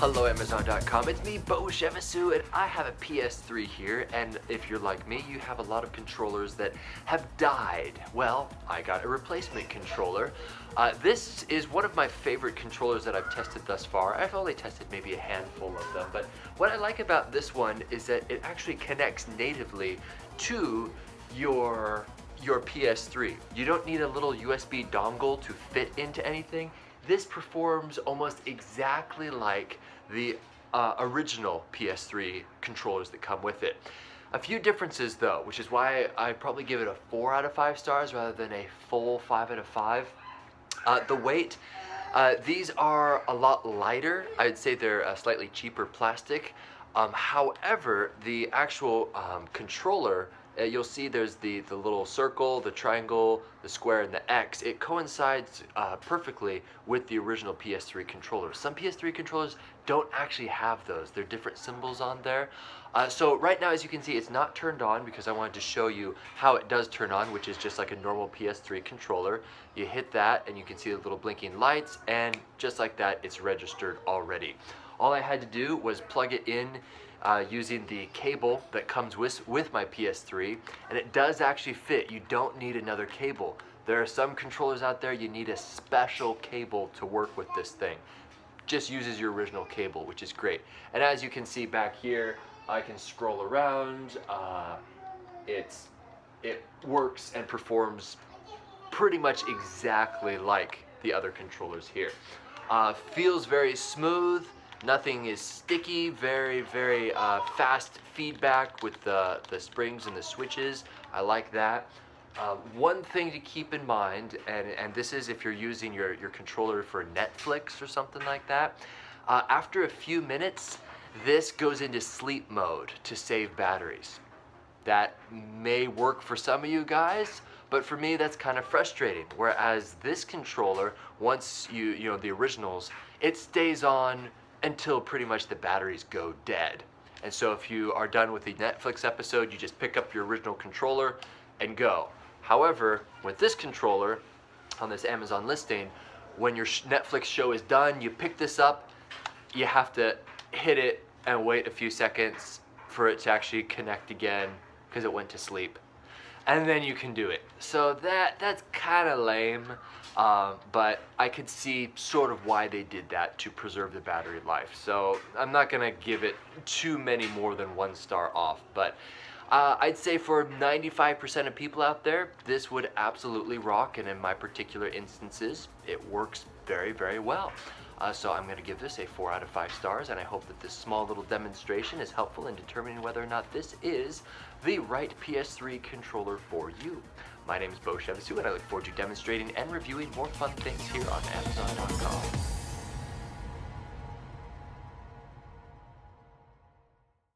Hello Amazon.com, it's me, Bo Shevasu, and I have a PS3 here, and if you're like me, you have a lot of controllers that have died. Well, I got a replacement controller. This is one of my favorite controllers that I've tested thus far. I've only tested maybe a handful of them, but what I like about this one is that it actually connects natively to your PS3. You don't need a little USB dongle to fit into anything. This performs almost exactly like the original PS3 controllers that come with it. A few differences though, which is why I probably give it a 4 out of 5 stars rather than a full 5 out of 5. The weight, these are a lot lighter. I'd say they're a slightly cheaper plastic. However, the actual controller, you'll see there's the little circle, the triangle, the square, and the X. It coincides perfectly with the original PS3 controllers. Some PS3 controllers don't actually have those. They're different symbols on there. So right now, as you can see, it's not turned on because I wanted to show you how it does turn on, which is just like a normal PS3 controller. You hit that and you can see the little blinking lights, and just like that, it's registered already. All I had to do was plug it in using the cable that comes with my PS3, and it does actually fit. You don't need another cable. There are some controllers out there you need a special cable to work with this thing. Just uses your original cable, which is great. And as you can see back here, I can scroll around. It works and performs pretty much exactly like the other controllers here. Feels very smooth. Nothing is sticky, very fast feedback with the springs and the switches. I like that. One thing to keep in mind, and this is if you're using your controller for Netflix or something like that, after a few minutes, this goes into sleep mode to save batteries. That may work for some of you guys, but for me that's kind of frustrating. Whereas this controller, once you know the originals, it stays on until pretty much the batteries go dead. And so if you are done with the Netflix episode, you just pick up your original controller and go. However, with this controller, on this Amazon listing, when your Netflix show is done, you pick this up, you have to hit it and wait a few seconds for it to actually connect again because it went to sleep. And then you can do it. So that's kind of lame, but I could see sort of why they did that to preserve the battery life. So I'm not gonna give it too many more than 1 star off, but I'd say for 95% of people out there, this would absolutely rock, and in my particular instances, it works very well. So I'm going to give this a 4 out of 5 stars, and I hope that this small little demonstration is helpful in determining whether or not this is the right PS3 controller for you. My name is Bo Shevasu, and I look forward to demonstrating and reviewing more fun things here on Amazon.com.